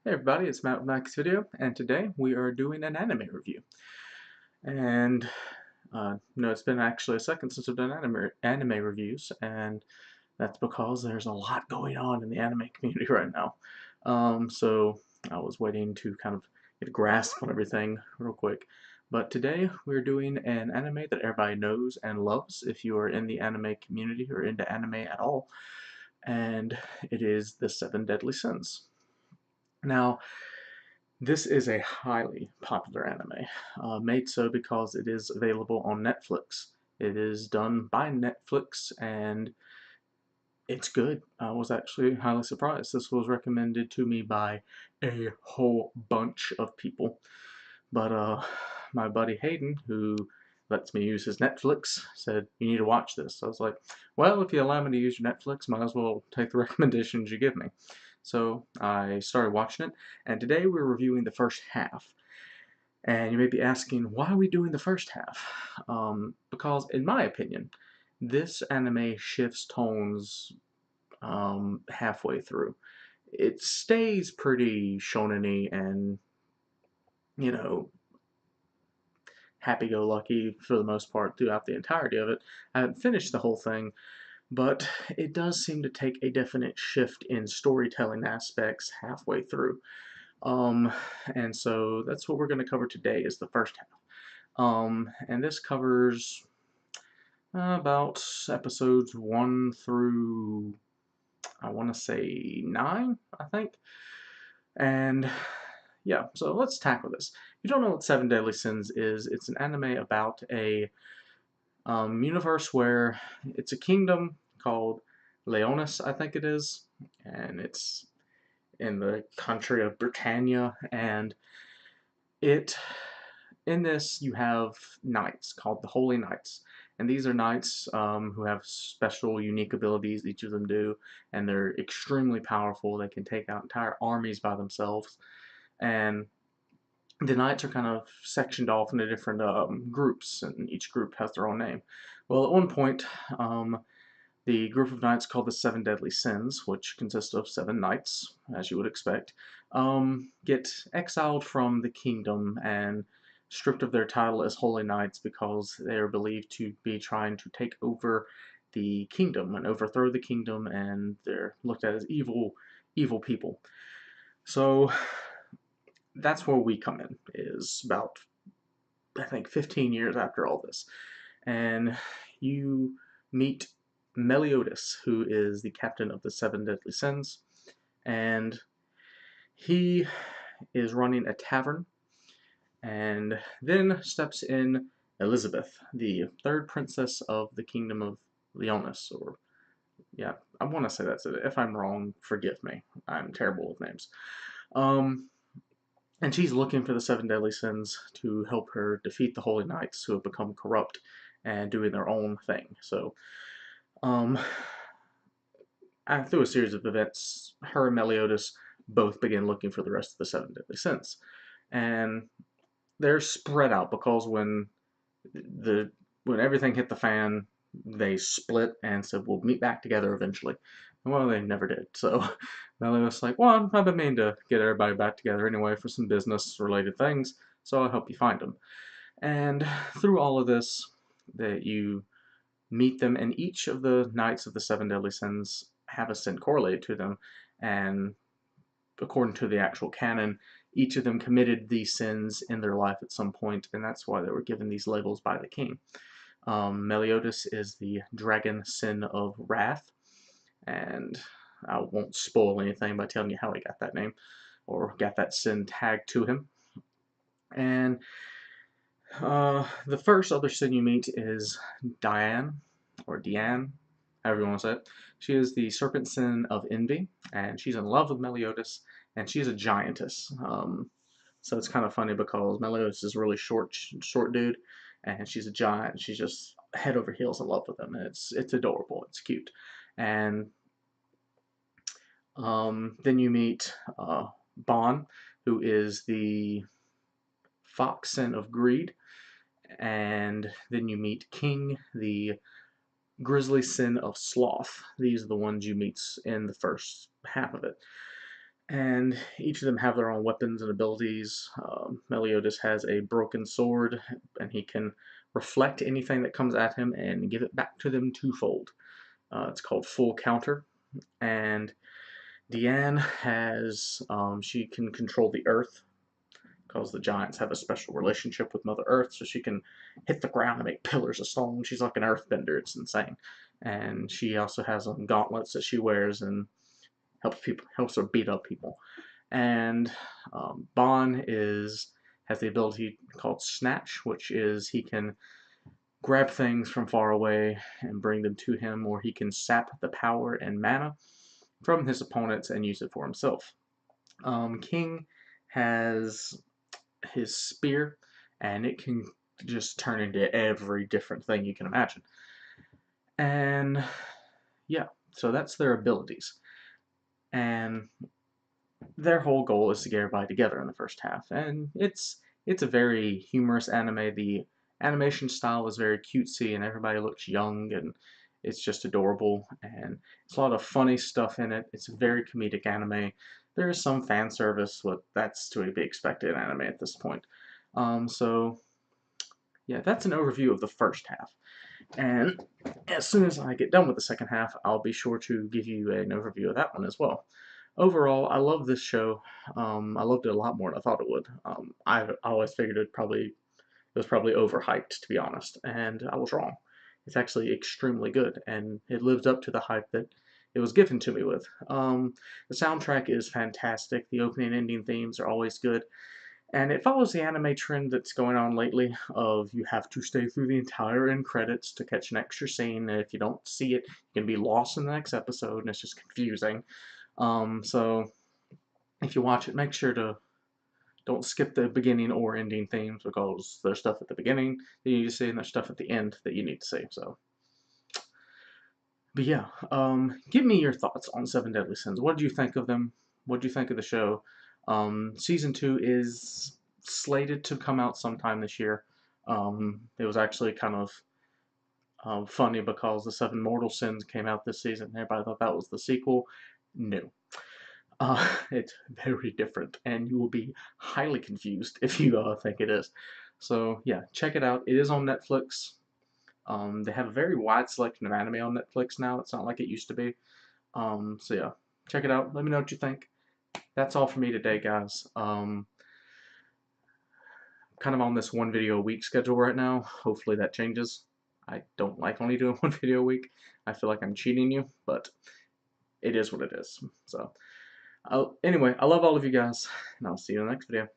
Hey everybody, it's Matt with Max Video, and today we are doing an anime review. And no, it's been actually a second since I've done anime reviews, and that's because there's a lot going on in the anime community right now. So I was waiting to kind of get a grasp on everything real quick. But today we're doing an anime that everybody knows and loves if you are in the anime community or into anime at all, and it is The Seven Deadly Sins. Now, this is a highly popular anime, made so because it is available on Netflix. It is done by Netflix and it's good. I was actually highly surprised. This was recommended to me by a whole bunch of people. But my buddy Hayden, who lets me use his Netflix, said, "You need to watch this." I was like, well, if you allow me to use your Netflix, might as well take the recommendations you give me. So I started watching it, and today we're reviewing the first half. And you may be asking, why are we doing the first half? Because, in my opinion, this anime shifts tones halfway through. It stays pretty shonen-y and, you know, happy-go-lucky for the most part throughout the entirety of it. I haven't finished the whole thing, but it does seem to take a definite shift in storytelling aspects halfway through. Um, and so that's what we're going to cover today is the first half. And this covers about episodes 1 through, I want to say 9, I think. And yeah, so let's tackle this. If you don't know what Seven Deadly Sins is, it's an anime about a universe where it's a kingdom called Leonis, I think it is, and it's in the country of Britannia, and it in this you have knights called the Holy Knights, and these are knights who have special, unique abilities. Each of them do, and they're extremely powerful. They can take out entire armies by themselves, and the knights are kind of sectioned off into different groups, and each group has their own name. Well, at one point, the group of knights called the Seven Deadly Sins, which consist of 7 knights, as you would expect, get exiled from the kingdom and stripped of their title as Holy Knights because they are believed to be trying to take over the kingdom and overthrow the kingdom, and they're looked at as evil people. So that's where we come in, is about, I think, 15 years after all this. And you meet Meliodas, who is the captain of the Seven Deadly Sins, and he is running a tavern. And then steps in Elizabeth, the third princess of the kingdom of Leonis, or yeah, I want to say that's it. If I'm wrong, forgive me. I'm terrible with names. Um, and she's looking for the Seven Deadly Sins to help her defeat the Holy Knights who have become corrupt and doing their own thing. So, um, through a series of events, her and Meliodas both begin looking for the rest of the Seven Deadly Sins. And they're spread out because the when everything hit the fan, they split and said, we'll meet back together eventually. And well, they never did. So Meliodas like, well, I've been meaning to get everybody back together anyway for some business-related things, so I'll help you find them. And through all of this, that you meet them, and each of the Knights of the Seven Deadly Sins have a sin correlated to them, and according to the actual canon, each of them committed these sins in their life at some point, and that's why they were given these labels by the king. Meliodas is the dragon sin of wrath, and I won't spoil anything by telling you how he got that name, or got that sin tagged to him. And the first other sin you meet is Diane, or Diane, however you want to say it. She is the serpent sin of envy, and she's in love with Meliodas, and she's a giantess. So it's kind of funny because Meliodas is a really short dude, and she's a giant. And she's just head over heels in love with him, and it's adorable. It's cute, and then you meet Bon, who is the fox sin of greed, and then you meet King, the grizzly sin of sloth. These are the ones you meet in the first half of it. and each of them have their own weapons and abilities. Meliodas has a broken sword, and he can reflect anything that comes at him and give it back to them twofold. It's called Full Counter. And Deanne has, she can control the earth, because the giants have a special relationship with Mother Earth, so she can hit the ground and make pillars of stone. She's like an earthbender. It's insane. And she also has gauntlets that she wears and helps her beat up people. And Bon has the ability called Snatch, which is he can grab things from far away and bring them to him, or he can sap the power and mana from his opponents and use it for himself. King has his spear, and it can just turn into every different thing you can imagine. And yeah, so that's their abilities. And their whole goal is to get everybody together in the first half, and it's a very humorous anime. The animation style is very cutesy, and everybody looks young, and it's just adorable, and it's a lot of funny stuff in it. It's a very comedic anime. There is some fan service, but that's to be expected in anime at this point. So yeah, that's an overview of the first half. And as soon as I get done with the second half, I'll be sure to give you an overview of that one as well. Overall, I love this show. I loved it a lot more than I thought it would. I always figured it was probably overhyped, to be honest, and I was wrong. It's actually extremely good, and it lives up to the hype that it was given to me with. The soundtrack is fantastic. The opening and ending themes are always good. And it follows the anime trend that's going on lately of you have to stay through the entire end credits to catch an extra scene. And if you don't see it, you can be lost in the next episode, and it's just confusing. So if you watch it, make sure to don't skip the beginning or ending themes, because there's stuff at the beginning that you need to see and there's stuff at the end that you need to see. So, but yeah, give me your thoughts on Seven Deadly Sins. What did you think of them? What did you think of the show? Season 2 is slated to come out sometime this year. It was actually kind of funny because the Seven Mortal Sins came out this season. Everybody thought that was the sequel. No. It's very different, and you will be highly confused if you think it is. So yeah, check it out. It is on Netflix. They have a very wide selection of anime on Netflix now. It's not like it used to be. So yeah, check it out. Let me know what you think. That's all for me today, guys. Kind of on this one video a week schedule right now. Hopefully that changes. I don't like only doing one video a week. I feel like I'm cheating you, but it is what it is. So, anyway, I love all of you guys, and I'll see you in the next video.